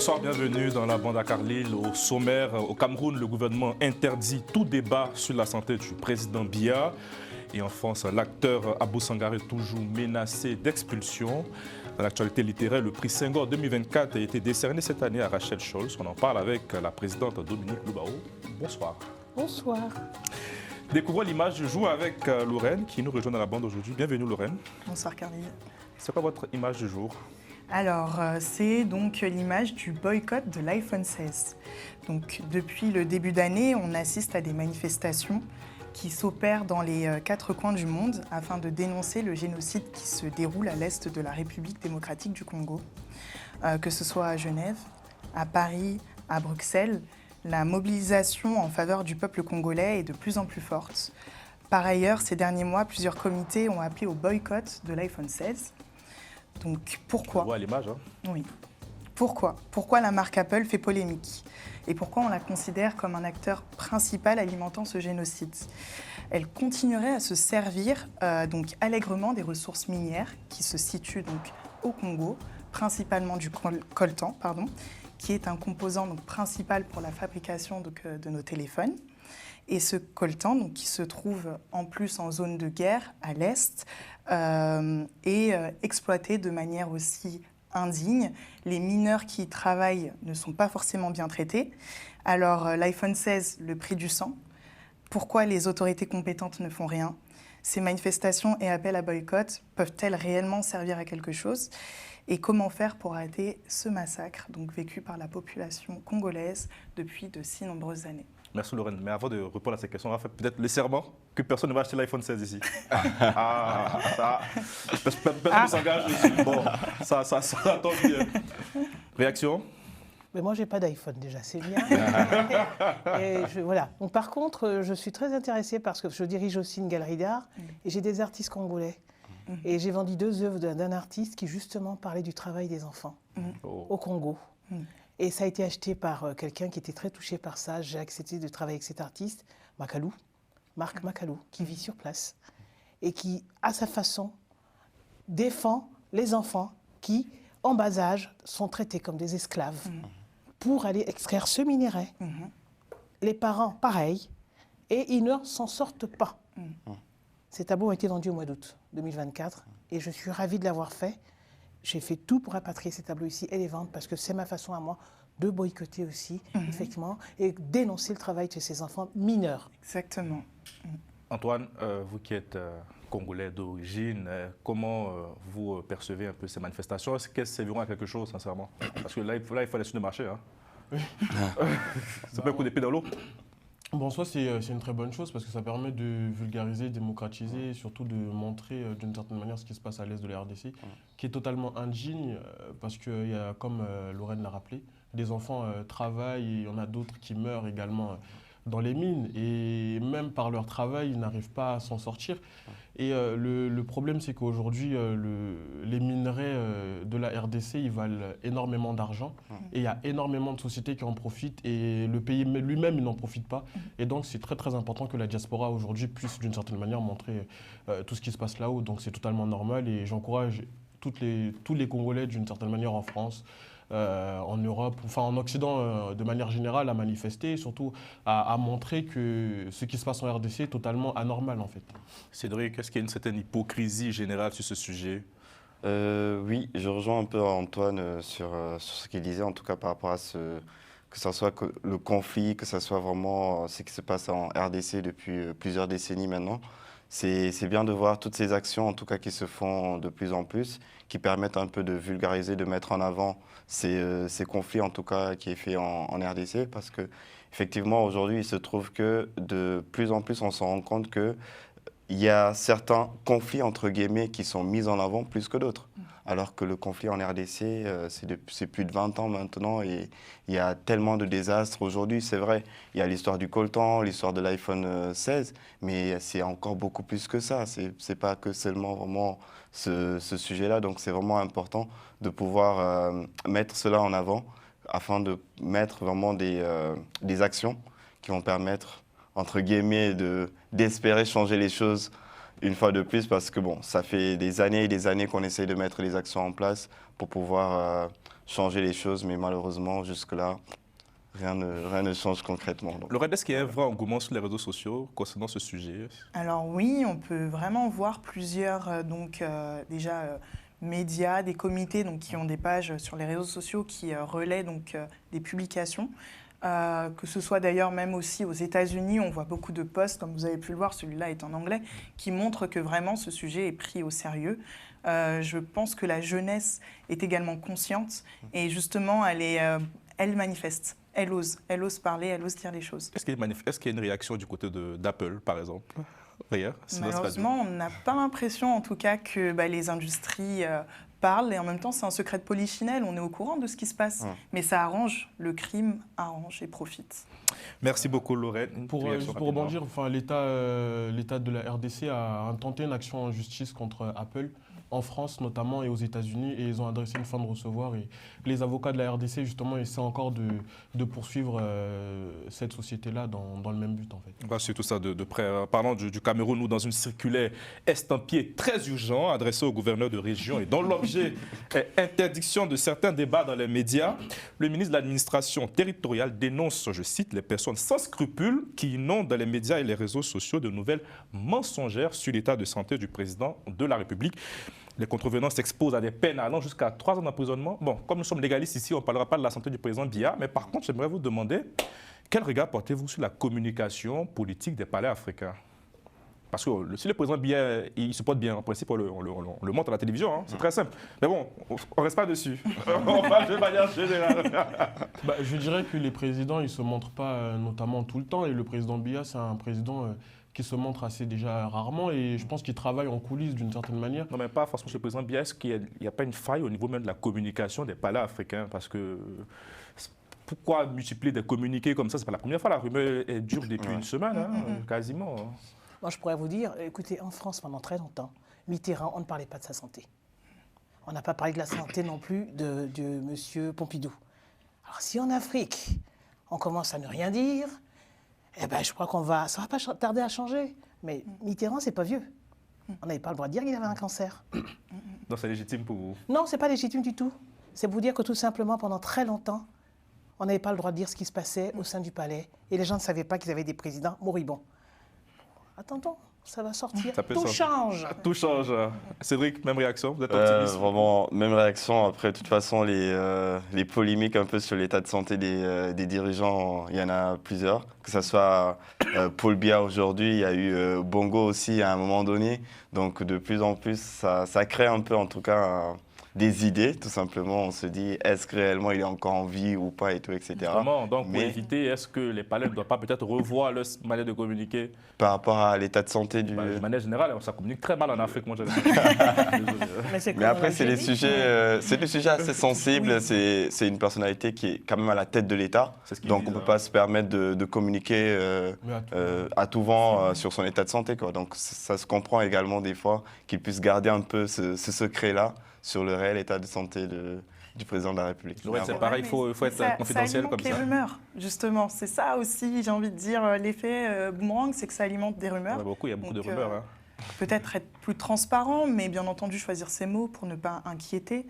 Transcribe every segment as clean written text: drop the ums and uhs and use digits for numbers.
Bonsoir, bienvenue dans la bande à Carlyle. Au sommaire, au Cameroun, le gouvernement interdit tout débat sur la santé du président Biya. Et en France, l'acteur Abou Sangaré toujours menacé d'expulsion. Dans l'actualité littéraire, le prix Senghor 2024 a été décerné cette année à Rachel Scholz. On en parle avec la présidente Dominique Loubao. Bonsoir. Bonsoir. Découvrons l'image du jour avec Lorraine qui nous rejoint dans la bande aujourd'hui. Bienvenue Lorraine. Bonsoir Carlyle. C'est quoi votre image du jour ? Alors, c'est donc l'image du boycott de l'iPhone 16. Donc, depuis le début d'année, on assiste à des manifestations qui s'opèrent dans les 4 coins du monde afin de dénoncer le génocide qui se déroule à l'est de la République démocratique du Congo. Que ce soit à Genève, à Paris, à Bruxelles, la mobilisation en faveur du peuple congolais est de plus en plus forte. Par ailleurs, ces derniers mois, plusieurs comités ont appelé au boycott de l'iPhone 16. Donc pourquoi ? On voit l'image, hein ? Oui. Pourquoi la marque Apple fait polémique ? Et pourquoi on la considère comme un acteur principal alimentant ce génocide ? Elle continuerait à se servir donc allègrement des ressources minières qui se situent donc au Congo, principalement du coltan, qui est un composant donc, principal pour la fabrication de nos téléphones. Et ce coltan, donc, qui se trouve en plus en zone de guerre à l'Est, est exploité de manière aussi indigne. Les mineurs qui y travaillent ne sont pas forcément bien traités. Alors l'iPhone 16, le prix du sang. Pourquoi les autorités compétentes ne font rien ? Ces manifestations et appels à boycott peuvent-elles réellement servir à quelque chose ? Et comment faire pour arrêter ce massacre donc vécu par la population congolaise depuis de si nombreuses années ? Merci Lorraine. Mais avant de répondre à ces questions, on va faire peut-être le serment que personne ne va acheter l'iPhone 16 ici. Ça. Personne ne s'engage ici. Bon, ça attend bien. Réaction ? Mais moi, je n'ai pas d'iPhone déjà, c'est bien. Voilà. Donc, par contre, je suis très intéressée parce que je dirige aussi une galerie d'art et j'ai des artistes congolais. Et j'ai vendu 2 œuvres d'un artiste qui justement parlait du travail des enfants au Congo. Et ça a été acheté par quelqu'un qui était très touché par ça. J'ai accepté de travailler avec cet artiste, Marc Macalou, qui vit sur place et qui, à sa façon, défend les enfants qui, en bas âge, sont traités comme des esclaves pour aller extraire ce minerai. Les parents, pareil, et ils ne s'en sortent pas. Ces tableaux ont été vendus au mois d'août 2024 et je suis ravie de l'avoir fait. J'ai fait tout pour rapatrier ces tableaux ici et les vendre parce que c'est ma façon à moi de boycotter aussi, effectivement, et dénoncer le travail de ces enfants mineurs. Exactement. Antoine, vous qui êtes congolais d'origine, comment vous percevez un peu ces manifestations ? Est-ce qu'elles serviront à quelque chose, sincèrement ? Parce que là, il faut laisser le marché. Hein. Oui. C'est pas un coup d'épée dans l'eau. Bon, en soi, c'est une très bonne chose parce que ça permet de vulgariser, démocratiser et surtout de montrer d'une certaine manière ce qui se passe à l'est de la RDC, qui est totalement indigne parce qu'il y a, comme Lorraine l'a rappelé, des enfants travaillent et il y en a d'autres qui meurent également dans les mines et même par leur travail, ils n'arrivent pas à s'en sortir. Et le problème, c'est qu'aujourd'hui, les minerais de la RDC, ils valent énormément d'argent et il y a énormément de sociétés qui en profitent et le pays lui-même, il n'en profite pas. Et donc, c'est très, très important que la diaspora aujourd'hui puisse, d'une certaine manière, montrer tout ce qui se passe là-haut. Donc, c'est totalement normal et j'encourage tous les Congolais, d'une certaine manière, en France, en Europe, enfin en Occident de manière générale, à manifester et surtout à montrer que ce qui se passe en RDC est totalement anormal en fait. Cédric, est-ce qu'il y a une certaine hypocrisie générale sur ce sujet ? Oui, je rejoins un peu Antoine sur ce qu'il disait, en tout cas par rapport à que ce soit le conflit, que ce soit vraiment ce qui se passe en RDC depuis plusieurs décennies maintenant. C'est bien de voir toutes ces actions, en tout cas, qui se font de plus en plus, qui permettent un peu de vulgariser, de mettre en avant ces conflits, en tout cas, qui est fait en RDC, parce que effectivement, aujourd'hui, il se trouve que de plus en plus, on se rend compte que il y a certains conflits, entre guillemets, qui sont mis en avant plus que d'autres. Alors que le conflit en RDC, c'est plus de 20 ans maintenant et il y a tellement de désastres. Aujourd'hui, c'est vrai, il y a l'histoire du coltan, l'histoire de l'iPhone 16, mais c'est encore beaucoup plus que ça. C'est pas que seulement vraiment ce sujet-là. Donc, c'est vraiment important de pouvoir mettre cela en avant afin de mettre vraiment des actions qui vont permettre, entre guillemets, d'espérer changer les choses une fois de plus, parce que bon, ça fait des années et des années qu'on essaye de mettre les actions en place pour pouvoir changer les choses, mais malheureusement, jusque-là, rien ne change concrètement. Donc. Laurette, est-ce qu'il y a un vrai engouement sur les réseaux sociaux concernant ce sujet? Alors oui, on peut vraiment voir plusieurs médias, des comités qui ont des pages sur les réseaux sociaux qui relaient des publications. Que ce soit d'ailleurs même aussi aux États-Unis, on voit beaucoup de posts, comme vous avez pu le voir, celui-là est en anglais, qui montrent que vraiment ce sujet est pris au sérieux. Je pense que la jeunesse est également consciente et justement elle manifeste. Elle ose parler, elle ose dire les choses. Est-ce qu'il y a une réaction du côté d'Apple, par exemple? Rien. Malheureusement, on n'a pas l'impression, en tout cas, que les industries parlent. Et en même temps, c'est un secret de polichinelle. On est au courant de ce qui se passe. Mais ça arrange. Le crime arrange et profite. Merci beaucoup, Laurette. Pour rebondir, l'État de la RDC a tenté une action en justice contre Apple, en France notamment et aux États-Unis, et ils ont adressé une fin de recevoir. Et les avocats de la RDC, justement, essaient encore de poursuivre cette société-là dans le même but, en fait. On va suivre tout ça de près. Parlant du Cameroun, nous, dans une circulaire estampillée très urgent adressée au gouverneur de région et dont l'objet est interdiction de certains débats dans les médias, le ministre de l'administration territoriale dénonce, je cite, les personnes sans scrupules qui inondent dans les médias et les réseaux sociaux de nouvelles mensongères sur l'état de santé du président de la République. Les contrevenants s'exposent à des peines allant jusqu'à 3 ans d'emprisonnement. Bon, comme nous sommes légalistes ici, on ne parlera pas de la santé du président Biya, mais par contre, j'aimerais vous demander, quel regard portez-vous sur la communication politique des palais africains? Parce que si le président Biya, il se porte bien, en principe, on le montre à la télévision, hein, c'est très simple. Mais bon, on ne reste pas dessus. On va de manière générale. Je dirais que les présidents, ils ne se montrent pas notamment tout le temps, et le président Biya, c'est un président qui se montre assez déjà rarement, et je pense qu'il travaille en coulisses d'une certaine manière. Non, mais pas forcément chez le président Biya. Est-ce qu'il n'y a pas une faille au niveau même de la communication des palais africains? Parce que pourquoi multiplier des communiqués comme ça? C'est pas la première fois, la rumeur est dure depuis une semaine, quasiment. Moi, je pourrais vous dire, écoutez, en France, pendant très longtemps, Mitterrand, on ne parlait pas de sa santé. On n'a pas parlé de la santé non plus de M. Pompidou. Alors, si en Afrique, on commence à ne rien dire, je crois ça ne va pas tarder à changer. Mais Mitterrand, c'est pas vieux. On n'avait pas le droit de dire qu'il avait un cancer. Donc c'est légitime pour vous? Non, c'est pas légitime du tout. C'est pour vous dire que tout simplement, pendant très longtemps, on n'avait pas le droit de dire ce qui se passait au sein du palais. Et les gens ne savaient pas qu'ils avaient des présidents moribonds. Attendons, ça va sortir. Tout change. Tout change. Cédric, même réaction? Vous êtes optimiste? Vraiment, même réaction. Après, de toute façon, les polémiques un peu sur l'état de santé des dirigeants, il y en a plusieurs. Que ce soit Paul Biya aujourd'hui, il y a eu Bongo aussi à un moment donné. Donc, de plus en plus, ça crée un peu, en tout cas, des idées, tout simplement. On se dit, est-ce que réellement il est encore en vie ou pas et tout, etc. Justement, donc pour éviter, est-ce que les palais ne doivent pas peut-être revoir leur manière de communiquer? Par rapport à l'état de santé du... De manière générale, ça communique très mal en Afrique, moi j'avais Mais après, c'est des sujets assez sensibles. Oui. C'est une personnalité qui est quand même à la tête de l'État. Donc on ne peut pas se permettre de communiquer à tout vent sur son état de santé, quoi. Donc ça se comprend également des fois qu'il puisse garder un peu ce secret-là sur le réel état de santé du président de la République. Ouais, c'est pareil, il faut être confidentiel comme ça. Ça alimente les rumeurs, justement. C'est ça aussi, j'ai envie de dire, l'effet boomerang, c'est que ça alimente des rumeurs. Il y a beaucoup de rumeurs. Hein. Peut-être être plus transparent, mais bien entendu choisir ses mots pour ne pas inquiéter.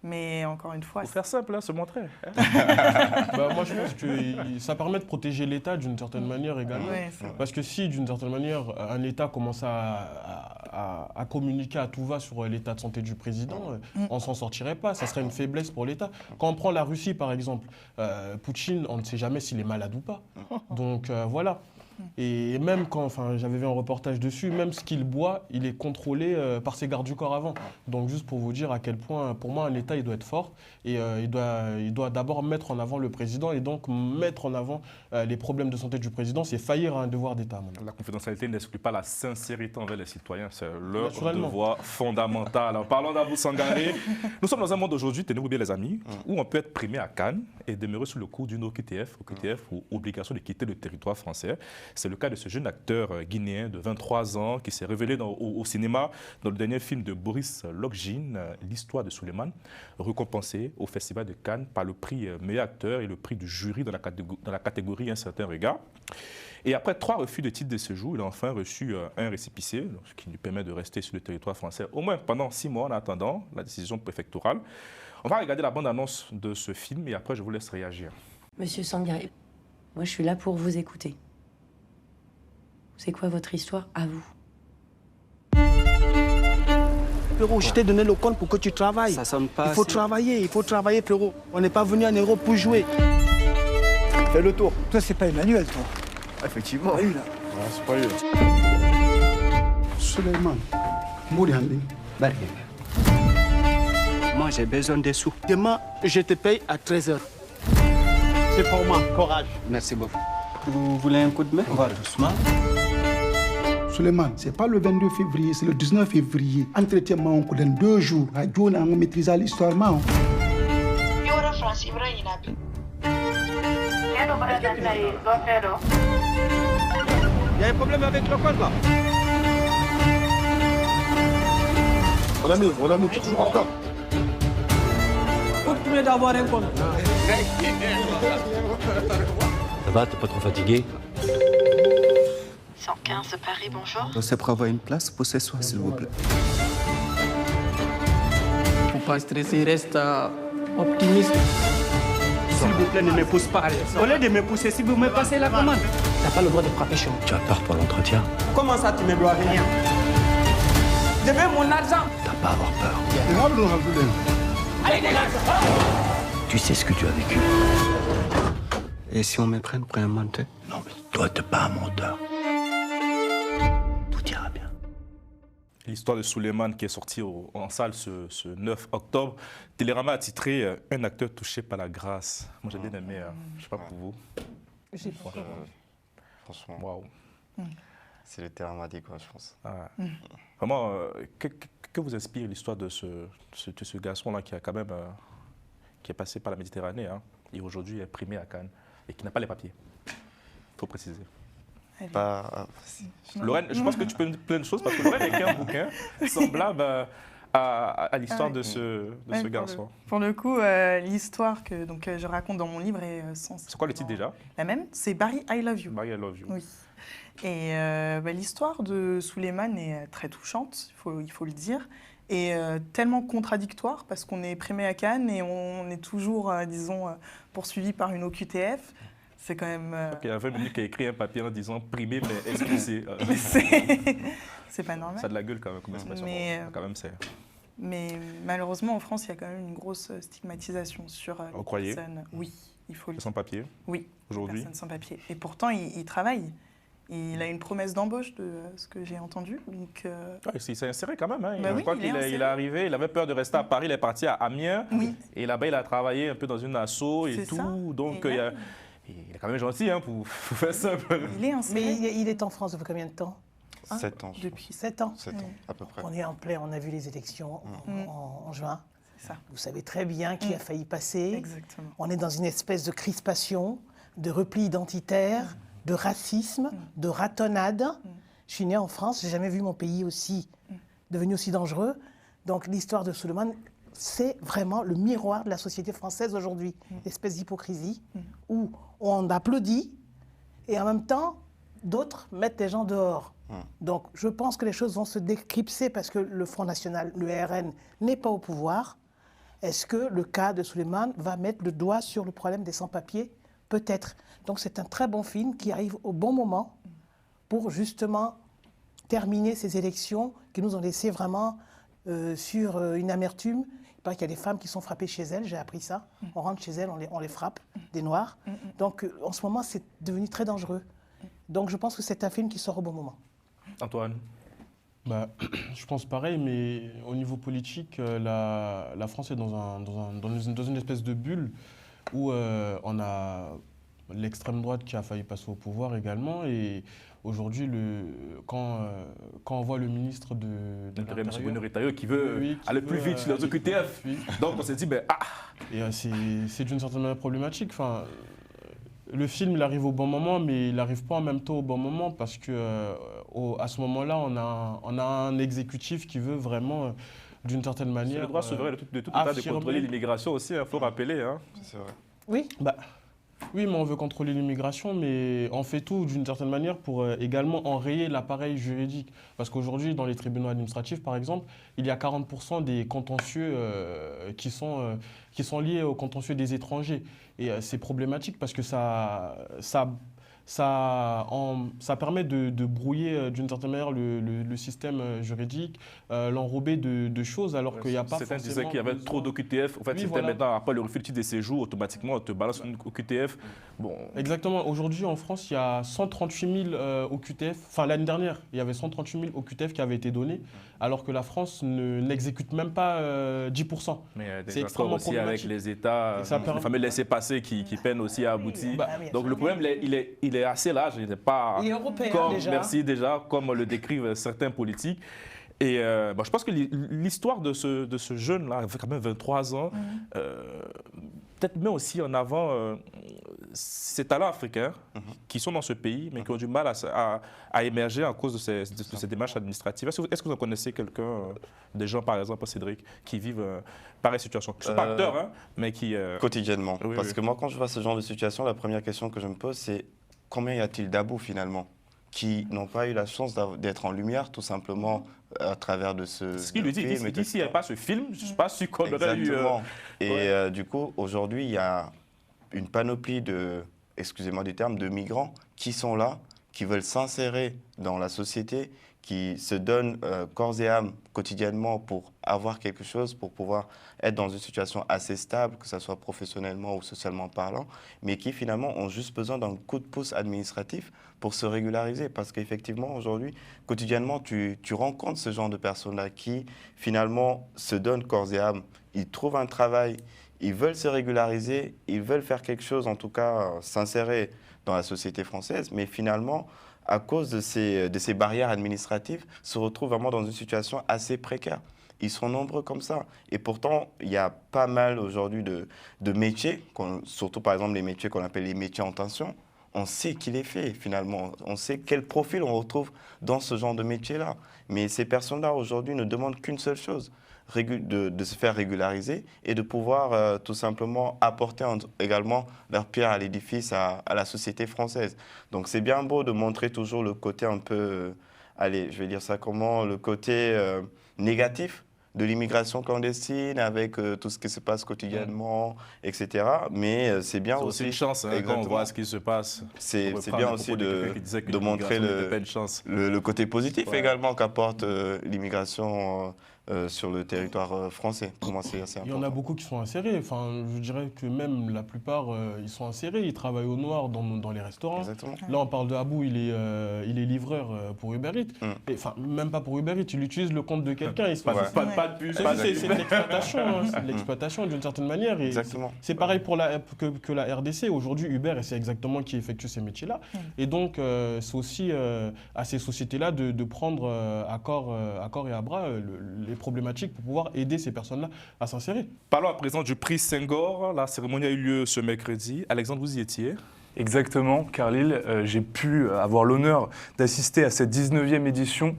Mais encore une fois... Faut faire simple, se montrer. Moi, je pense que ça permet de protéger l'État d'une certaine manière également. Ouais, parce que si, d'une certaine manière, un État commence à communiquer à tout va sur l'état de santé du président, on ne s'en sortirait pas. Ça serait une faiblesse pour l'État. Quand on prend la Russie, par exemple, Poutine, on ne sait jamais s'il est malade ou pas. Donc, voilà. Et même quand, j'avais vu un reportage dessus, même ce qu'il boit, il est contrôlé par ses gardes du corps avant. Donc juste pour vous dire à quel point, pour moi, un État, il doit être fort. Et il doit d'abord mettre en avant le président et donc mettre en avant les problèmes de santé du président. C'est faillir à un devoir d'État. La confidentialité n'exclut pas la sincérité envers les citoyens. C'est leur devoir fondamental. Alors, parlons d'Abou Sangaré. Nous sommes dans un monde aujourd'hui, tenez-vous bien les amis, où on peut être primé à Cannes et demeurer sous le coup d'une OQTF ou obligation de quitter le territoire français. C'est le cas de ce jeune acteur guinéen de 23 ans qui s'est révélé au cinéma dans le dernier film de Boris Lokjin, L'histoire de Souleymane, récompensé au Festival de Cannes par le prix meilleur acteur et le prix du jury dans la catégorie Un certain regard. Et après 3 refus de titre de séjour, il a enfin reçu un récépissé, ce qui lui permet de rester sur le territoire français au moins pendant 6 mois en attendant la décision préfectorale. On va regarder la bande-annonce de ce film et après je vous laisse réagir. Monsieur Sangaré, moi je suis là pour vous écouter. C'est quoi votre histoire à vous? Frérot, je t'ai donné le compte pour que tu travailles. Ça sonne pas. Il faut travailler, frérot. On n'est pas venu en Europe pour jouer. Fais le tour. Toi, c'est pas Emmanuel, toi. Effectivement. Pas eu, là. Ouais, c'est pas eu. Souleymane, Mouriandi. Moi, j'ai besoin des sous. Demain, je te paye à 13h. C'est pour moi. Courage. Merci beaucoup. Vous voulez un coup de main? On va doucement. Souleymane, c'est pas le 22 février, c'est le 19 février. Entretien dans 2 jours. Radio, on maîtrise l'histoire. Il y a un problème avec le code, là. On a mis toujours encore. Continuez d'avoir un compte. Ça va, t'es pas trop fatigué? 115 Paris, bonjour. Je sais prévoir une place pour ce soir, s'il vous plaît. Faut pas stresser, reste optimiste. S'il vous plaît, ne me pousse pas. Au lieu de me pousser, si vous me passez la commande. T'as pas le droit de frapper chez moi. Tu as peur pour l'entretien? Comment ça, tu me dois rien? Je veux mon argent. T'as pas à avoir peur. Allez, dégage. Tu sais ce que tu as vécu. Et si on me prenne pour un menteur? Non, mais toi, t'es pas un menteur. Tout ira bien. L'histoire de Souleymane qui est sortie en salle ce 9 octobre. Télérama a titré « Un acteur touché par la grâce ». Moi, j'ai bien aimé, je sais pas pour vous. J'ai pas. Franchement, Waouh. c'est le terme adéquat, je pense. Ah. Vraiment, que vous inspire l'histoire de ce garçon-là qui a quand même qui est passé par la Méditerranée et aujourd'hui est primé à Cannes et qui n'a pas les papiers? Il faut préciser. Lorraine, je pense que tu peux me dire plein de choses parce que Lorraine a écrit un bouquin semblable à l'histoire de ce garçon. Pour le coup, l'histoire que je raconte dans mon livre est C'est quoi le titre déjà? La même, c'est Barry, I Love You. Barry, I Love You. Oui. Et l'histoire de Souleymane est très touchante, il faut le dire, et tellement contradictoire parce qu'on est primé à Cannes et on est toujours, poursuivi par une OQTF. C'est quand même... Il y a 20 minutes qui a écrit un papier en disant primé mais expulsé. C'est pas normal. Ça a de la gueule quand même comme expression. Mais malheureusement, en France, il y a quand même une grosse stigmatisation sur les personnes. Oui, il faut le dire. Sans papier? Oui, aujourd'hui. Personnes sans papier. Et pourtant, il travaille. Il a une promesse d'embauche de ce que j'ai entendu. Donc, il s'est inséré quand même. Je crois qu'il est arrivé, il avait peur de rester à Paris, il est parti à Amiens. Oui. Et là-bas, il a travaillé un peu dans une asso et tout. Ça. Donc, il est quand même gentil pour faire simple. Il est inséré. Mais il est en France depuis combien de temps? 7 ans. Depuis 7 ans. 7 ans, à peu près. On est en plein, on a vu les élections en juin. C'est ça. Vous savez très bien qui a failli passer. Exactement. On est dans une espèce de crispation, de repli identitaire, de racisme, de ratonnade. Je suis née en France, j'ai jamais vu mon pays devenu aussi dangereux. Donc l'histoire de Souleymane, c'est vraiment le miroir de la société française aujourd'hui. L'espèce d'hypocrisie où on applaudit et en même temps, d'autres mettent des gens dehors. Donc je pense que les choses vont se décrypter parce que le Front National, le RN, n'est pas au pouvoir. Est-ce que le cas de Souleymane va mettre le doigt sur le problème des sans-papiers? Peut-être. Donc c'est un très bon film qui arrive au bon moment pour justement terminer ces élections qui nous ont laissé vraiment sur une amertume. Il paraît qu'il y a des femmes qui sont frappées chez elles, j'ai appris ça. On rentre chez elles, on les frappe, des Noirs. Donc en ce moment, c'est devenu très dangereux. Donc je pense que c'est un film qui sort au bon moment. Antoine? Je pense pareil, mais au niveau politique, la France est dans une espèce de bulle où on a l'extrême droite qui a failli passer au pouvoir également. Et aujourd'hui, quand on voit le ministre de l'Intérieur, M. Bruno Retailleau, qui veut aller plus vite sur les OQTF, donc on s'est dit, Et c'est d'une certaine manière problématique. Enfin, Le film, il arrive au bon moment, mais il n'arrive pas en même temps au bon moment parce que à ce moment-là, on a un exécutif qui veut vraiment, d'une certaine manière... C'est le droit souverain de tout État de contrôler l'immigration aussi, il faut rappeler. Hein. C'est vrai. Oui. Oui, mais on veut contrôler l'immigration, mais on fait tout d'une certaine manière pour également enrayer l'appareil juridique. Parce qu'aujourd'hui, dans les tribunaux administratifs, par exemple, il y a 40% des contentieux qui sont liés au contentieux des étrangers. Et c'est problématique parce que ça permet de brouiller d'une certaine manière le système juridique, l'enrober de choses alors qu'il n'y a pas forcément... Certains disaient qu'il y avait trop d'OQTF. En fait, c'était maintenant, après le refus de titre de séjour, automatiquement, on te balance une OQTF. Bon. Exactement. Aujourd'hui, en France, il y a 138 000 OQTF. Enfin, l'année dernière, il y avait 138 000 OQTF qui avaient été donnés, alors que la France n'exécute même pas 10%. Mais c'est extrêmement aussi avec les États, les fameux laissez-passer qui peinent aussi à aboutir. Donc le problème, il est assez large, il n'est pas comme, merci déjà, comme le décrivent certains politiques. Et je pense que l'histoire de ce jeune-là, il fait quand même 23 ans, peut-être met aussi en avant ces talents africains qui sont dans ce pays, mais qui ont du mal à émerger à cause de ces démarches administratives. Est-ce que vous en connaissez quelqu'un, des gens par exemple, Cédric, qui vivent pareille situation? Je ne suis pas acteur, hein, mais qui... Quotidiennement. Oui, parce que moi, quand je vois ce genre de situation, la première question que je me pose, c'est combien y a-t-il d'abous finalement qui n'ont pas eu la chance d'être en lumière, tout simplement, à travers de ce qu'il lui dit, film. S'il n'y avait pas ce film, je ne suis pas sûr qu'on aurait eu... Exactement. Et du coup, aujourd'hui, il y a une panoplie excusez-moi du terme, de migrants qui sont là, qui veulent s'insérer dans la société, qui se donnent corps et âme quotidiennement pour avoir quelque chose, pour pouvoir être dans une situation assez stable, que ce soit professionnellement ou socialement parlant, mais qui finalement ont juste besoin d'un coup de pouce administratif pour se régulariser. Parce qu'effectivement, aujourd'hui, quotidiennement, tu rencontres ce genre de personnes-là qui finalement se donnent corps et âme. Ils trouvent un travail, ils veulent se régulariser, ils veulent faire quelque chose, en tout cas s'insérer dans la société française, mais finalement, à cause de ces barrières administratives, se retrouvent vraiment dans une situation assez précaire. Ils sont nombreux comme ça. Et pourtant, il y a pas mal aujourd'hui de métiers, surtout par exemple les métiers qu'on appelle les métiers en tension. On sait qui les fait finalement. On sait quel profil on retrouve dans ce genre de métier-là. Mais ces personnes-là aujourd'hui ne demandent qu'une seule chose, de se faire régulariser et de pouvoir tout simplement apporter également leur pierre à l'édifice à la société française. Donc c'est bien beau de montrer toujours le côté un peu, allez, je vais dire ça comment, le côté négatif de l'immigration clandestine avec tout ce qui se passe quotidiennement, etc. Mais c'est bien aussi... C'est une chance quand on voit ce qui se passe. C'est bien aussi de montrer le côté positif également qu'apporte l'immigration sur le territoire français. Pour moi, c'est assez important. Il y en a beaucoup qui sont insérés. Enfin, je dirais que même la plupart, ils sont insérés. Ils travaillent au noir dans les restaurants. Exactement. Là, on parle de Abou, il est livreur pour Uber Eats. Enfin, même pas pour Uber Eats, il utilise le compte de quelqu'un. Il se passe pas de pub. C'est de l'exploitation. C'est de l'exploitation d'une certaine manière. Exactement. C'est pareil pour que la RDC. Aujourd'hui, Uber, c'est exactement qui effectue ces métiers-là. Et donc, c'est aussi à ces sociétés-là de prendre à corps et à bras les problématiques pour pouvoir aider ces personnes-là à s'insérer. Parlons à présent du prix Senghor. La cérémonie a eu lieu ce mercredi. Alexandre, vous y étiez? Exactement, Carlyle. J'ai pu avoir l'honneur d'assister à cette 19e édition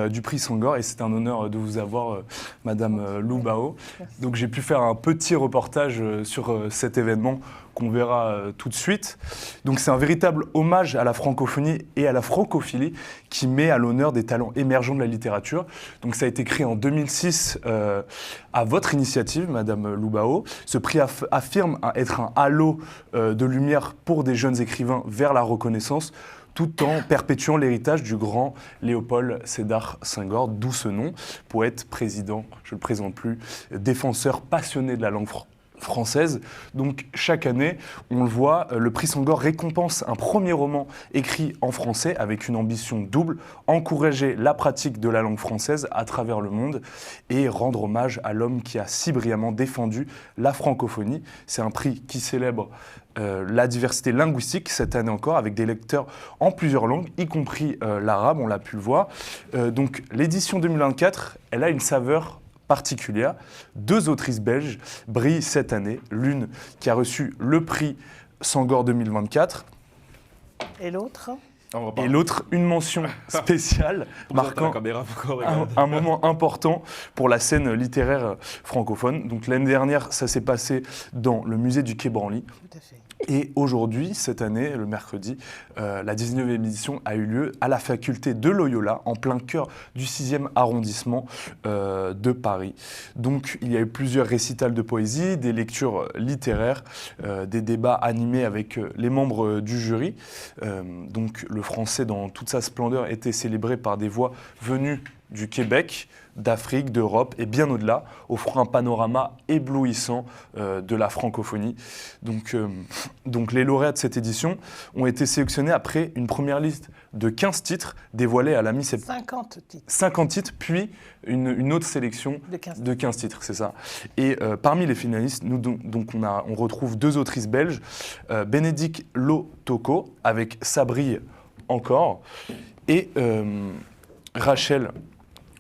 du prix Senghor et c'est un honneur de vous avoir, Madame Lou Bao. Donc j'ai pu faire un petit reportage sur cet événement qu'on verra tout de suite. Donc c'est un véritable hommage à la francophonie et à la francophilie qui met à l'honneur des talents émergents de la littérature. Donc ça a été créé en 2006 à votre initiative, Madame Lou Bao. Ce prix affirme être un halo de lumière pour des jeunes écrivains vers la reconnaissance, tout en perpétuant l'héritage du grand Léopold Sédar Senghor, d'où ce nom, poète, président, je ne le présente plus, défenseur passionné de la langue française. Donc chaque année, on le voit, le prix Senghor récompense un premier roman écrit en français avec une ambition double, encourager la pratique de la langue française à travers le monde et rendre hommage à l'homme qui a si brillamment défendu la francophonie. C'est un prix qui célèbre la diversité linguistique cette année encore, avec des lecteurs en plusieurs langues, y compris l'arabe, on l'a pu le voir. Donc l'édition 2024, elle a une saveur particulière. 2 autrices belges brillent cette année. L'une qui a reçu le prix Sangor 2024. Et l'autre ? Et l'autre, une mention spéciale marquant un moment important pour la scène littéraire francophone. Donc l'année dernière, ça s'est passé dans le musée du Quai Branly. Tout à fait. Et aujourd'hui, cette année, le mercredi, la 19e édition a eu lieu à la faculté de Loyola, en plein cœur du 6e arrondissement de Paris. Donc il y a eu plusieurs récitals de poésie, des lectures littéraires, des débats animés avec les membres du jury. Donc le français dans toute sa splendeur était célébré par des voix venues du Québec, d'Afrique, d'Europe et bien au-delà, offrant un panorama éblouissant de la francophonie. Donc les lauréats de cette édition ont été sélectionnés après une première liste de 15 titres dévoilée à la mi-septembre. 50 titres. 50 titres, puis une autre sélection de 15 titres, c'est ça. Et parmi les finalistes, on retrouve 2 autrices belges, Bénédicte Lotoko avec Sabri encore, et Rachel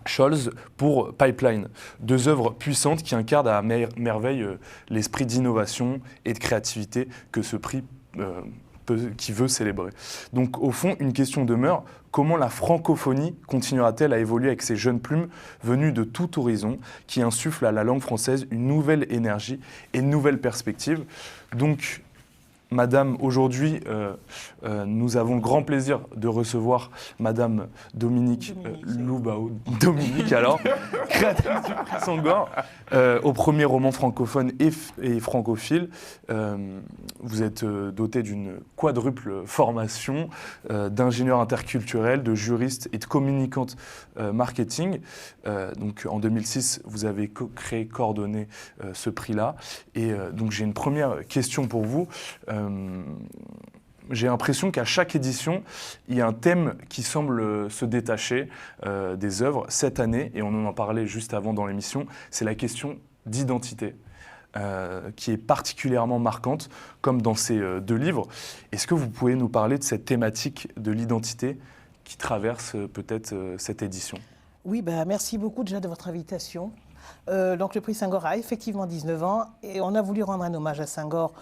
Scholz pour Pipeline, 2 œuvres puissantes qui incarnent à merveille l'esprit d'innovation et de créativité que ce prix qui veut célébrer. Donc au fond, une question demeure, comment la francophonie continuera-t-elle à évoluer avec ces jeunes plumes venues de tout horizon qui insufflent à la langue française une nouvelle énergie et une nouvelle perspective. Donc, Madame, aujourd'hui, nous avons le grand plaisir de recevoir Madame Dominique Loubao. Dominique, alors, créatrice du prix Sangor, au premier roman francophone et francophile. Vous êtes dotée d'une quadruple formation d'ingénieur interculturel, de juriste et de communicante marketing. Donc, en 2006, vous avez coordonné ce prix-là. Et donc, j'ai une première question pour vous. J'ai l'impression qu'à chaque édition, il y a un thème qui semble se détacher des œuvres. Cette année, et on en parlait juste avant dans l'émission, c'est la question d'identité, qui est particulièrement marquante, comme dans ces 2 livres. Est-ce que vous pouvez nous parler de cette thématique de l'identité qui traverse peut-être cette édition ? Oui, merci beaucoup déjà de votre invitation. Donc le prix Sangor a effectivement 19 ans et on a voulu rendre un hommage à Sangor.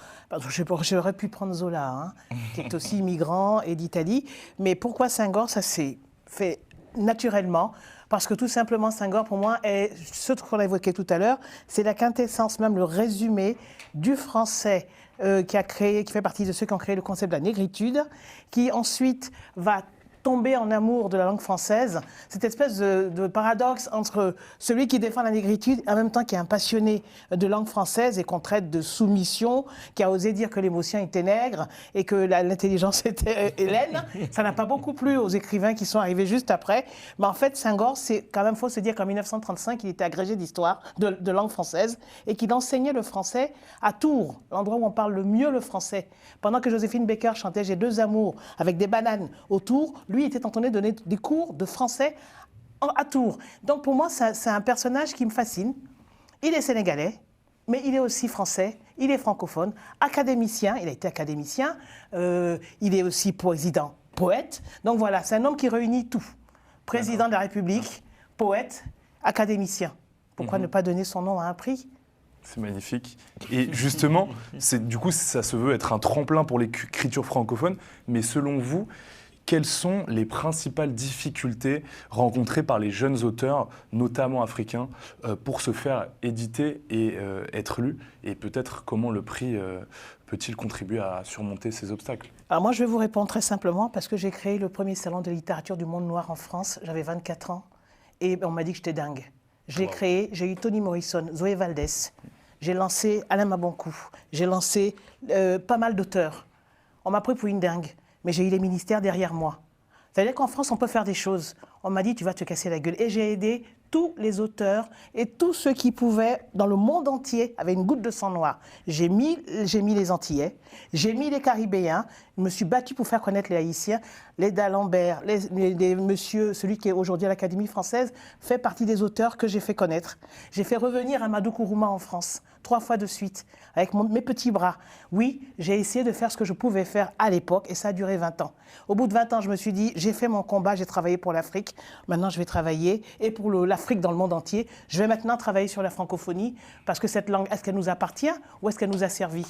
J'aurais pu prendre Zola, qui est aussi immigrant et d'Italie. Mais pourquoi Sangor? Ça s'est fait naturellement. Parce que tout simplement, Sangor, pour moi, est ce qu'on a évoqué tout à l'heure, c'est la quintessence, même le résumé du français qui fait partie de ceux qui ont créé le concept de la négritude, qui ensuite va tomber en amour de la langue française, cette espèce de paradoxe entre celui qui défend la négritude et en même temps qui est un passionné de langue française et qu'on traite de soumission, qui a osé dire que l'émotion était nègre et que l'intelligence était hellène. Ça n'a pas beaucoup plu aux écrivains qui sont arrivés juste après. Mais en fait, Sangor, c'est quand même, faut se dire qu'en 1935, il était agrégé d'histoire, de langue française et qu'il enseignait le français à Tours, l'endroit où on parle le mieux le français. Pendant que Joséphine Baker chantait « J'ai 2 amours » avec des bananes autour, lui était en train de donner des cours de français à Tours. Donc pour moi, c'est un personnage qui me fascine. Il est sénégalais, mais il est aussi français, il est francophone, académicien, il a été académicien, il est aussi président, poète. Donc voilà, c'est un homme qui réunit tout. Président de la République, poète, académicien. Pourquoi ne pas donner son nom à un prix ? C'est magnifique. Et justement, du coup, ça se veut être un tremplin pour l'écriture francophone, mais selon vous, quelles sont les principales difficultés rencontrées par les jeunes auteurs, notamment africains, pour se faire éditer et être lus? Et peut-être comment le prix peut-il contribuer à surmonter ces obstacles? Alors moi, je vais vous répondre très simplement parce que j'ai créé le premier salon de littérature du monde noir en France. J'avais 24 ans et on m'a dit que j'étais dingue. J'ai eu Toni Morrison, Zoé Valdès, j'ai lancé Alain Maboncou, j'ai lancé pas mal d'auteurs. On m'a pris pour une dingue. Mais j'ai eu les ministères derrière moi. C'est-à-dire qu'en France, on peut faire des choses. On m'a dit, tu vas te casser la gueule. Et j'ai aidé tous les auteurs et tous ceux qui pouvaient, dans le monde entier, avec une goutte de sang noir. J'ai mis les Antillais, j'ai mis les Caribéens, je me suis battue pour faire connaître les Haïtiens. Les d'Alembert, celui qui est aujourd'hui à l'Académie française, fait partie des auteurs que j'ai fait connaître. J'ai fait revenir Amadou Kourouma en France, 3 fois de suite, avec mes petits bras. Oui, j'ai essayé de faire ce que je pouvais faire à l'époque, et ça a duré 20 ans. Au bout de 20 ans, je me suis dit, j'ai fait mon combat, j'ai travaillé pour l'Afrique, maintenant je vais travailler, et pour l'Afrique dans le monde entier, je vais maintenant travailler sur la francophonie, parce que cette langue, est-ce qu'elle nous appartient ou est-ce qu'elle nous a servi ?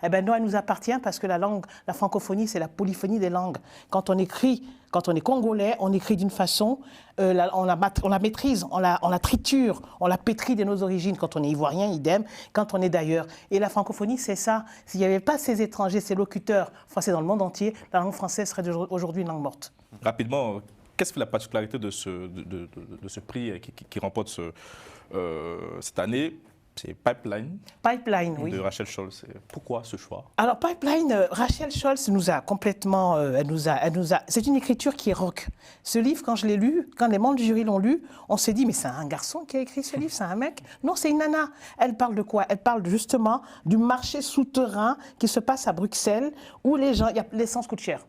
Eh bien non, elle nous appartient parce que la francophonie, c'est la polyphonie des langues. Quand on écrit, quand on est congolais, on écrit d'une façon, on la maîtrise, on la triture, on la pétrit de nos origines. Quand on est ivoirien, idem, quand on est d'ailleurs. Et la francophonie, c'est ça. S'il n'y avait pas ces étrangers, ces locuteurs français dans le monde entier, la langue française serait aujourd'hui une langue morte. Rapidement, qu'est-ce que la particularité de ce prix qui remporte cette année? C'est Pipeline. Pipeline, oui. De Rachel Scholz. Pourquoi ce choix? Alors, Pipeline, Rachel Scholz nous a complètement... c'est une écriture qui est rock. Ce livre, quand je l'ai lu, quand les membres du jury l'ont lu, on s'est dit, mais c'est un garçon qui a écrit ce livre, c'est un mec? Non, c'est une nana. Elle parle de quoi? Elle parle justement du marché souterrain qui se passe à Bruxelles, où l'essence coûte cher.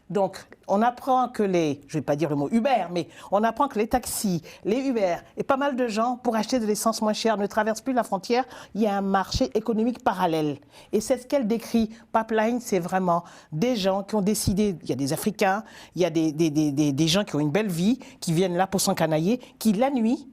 Donc, on apprend que je ne vais pas dire le mot Uber, mais on apprend que les taxis, les Uber et pas mal de gens, pour acheter de l'essence moins chère, ne traversent plus la frontière. Il y a un marché économique parallèle. Et c'est ce qu'elle décrit. Pipeline, c'est vraiment des gens qui ont décidé, il y a des Africains, il y a des gens qui ont une belle vie, qui viennent là pour s'encanailler, qui, la nuit,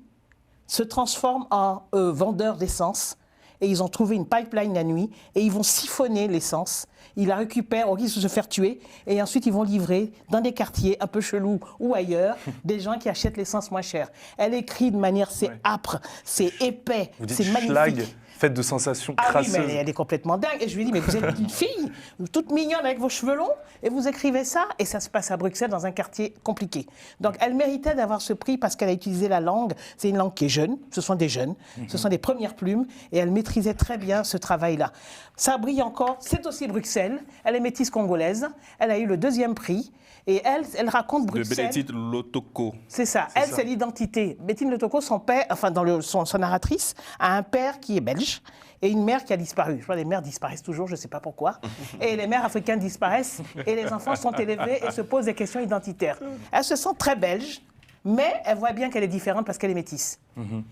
se transforment en vendeurs d'essence. Et ils ont trouvé une pipeline la nuit et ils vont siphonner l'essence. Ils la récupèrent au risque de se faire tuer et ensuite ils vont livrer dans des quartiers un peu chelous ou ailleurs des gens qui achètent l'essence moins chère. Elle écrit de manière, c'est âpre, c'est épais, c'est magnifique. Schlag, faite de sensations crasseuses. Oui, mais elle est complètement dingue. Et je lui ai dit, mais vous êtes une fille, toute mignonne avec vos cheveux longs, et vous écrivez ça, et ça se passe à Bruxelles dans un quartier compliqué. Donc elle méritait d'avoir ce prix parce qu'elle a utilisé la langue. C'est une langue qui est jeune, ce sont des jeunes, ce sont des premières plumes, et elle maîtrisait très bien ce travail-là. Ça brille encore, c'est aussi Bruxelles, elle est métisse congolaise, elle a eu le 2e prix. Et elle raconte Bruxelles. De Bénédicte Lotoko. C'est ça. Elle, c'est l'identité. Bénédicte Lotoko, son père, enfin, son narratrice, a un père qui est belge et une mère qui a disparu. Je crois que les mères disparaissent toujours, je ne sais pas pourquoi. Et les mères africaines disparaissent et les enfants sont élevés et se posent des questions identitaires. Elle se sent très belge, mais elle voit bien qu'elle est différente parce qu'elle est métisse.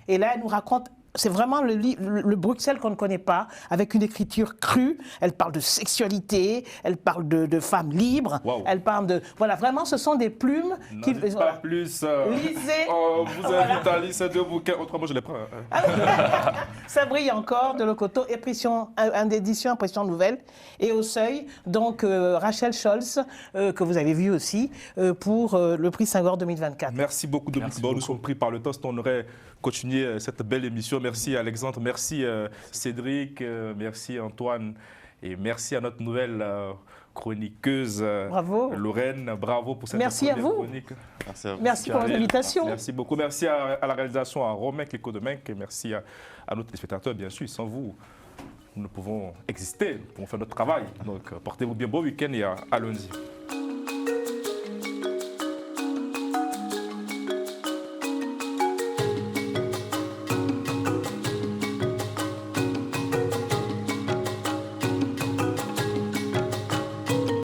Et là, elle nous raconte. C'est vraiment le Bruxelles qu'on ne connaît pas, avec une écriture crue. Elle parle de sexualité, elle parle de femmes libres, elle parle de... Voilà, vraiment, ce sont des plumes qui... N'en dites pas plus. Lisez. Vous invite à lire ces 2 bouquins, autrement je les prends. Ça brille encore, de Lokoto, édition Impression Nouvelle, et au Seuil, donc Rachel Scholz, que vous avez vu aussi, pour le prix Senghor 2024. Merci beaucoup, Dominique. Nous sommes pris par le temps, on aurait continué cette belle émission. Merci Alexandre, merci Cédric, merci Antoine et merci à notre nouvelle chroniqueuse Lorraine. Bravo pour cette première chronique. Merci à vous. Merci pour l'invitation. Merci beaucoup. Merci à la réalisation, à Romain Cléco de Menck et merci à nos téléspectateurs, bien sûr. Sans vous, nous ne pouvons exister, nous pouvons faire notre travail. Donc portez-vous bien, bon week-end et à lundi.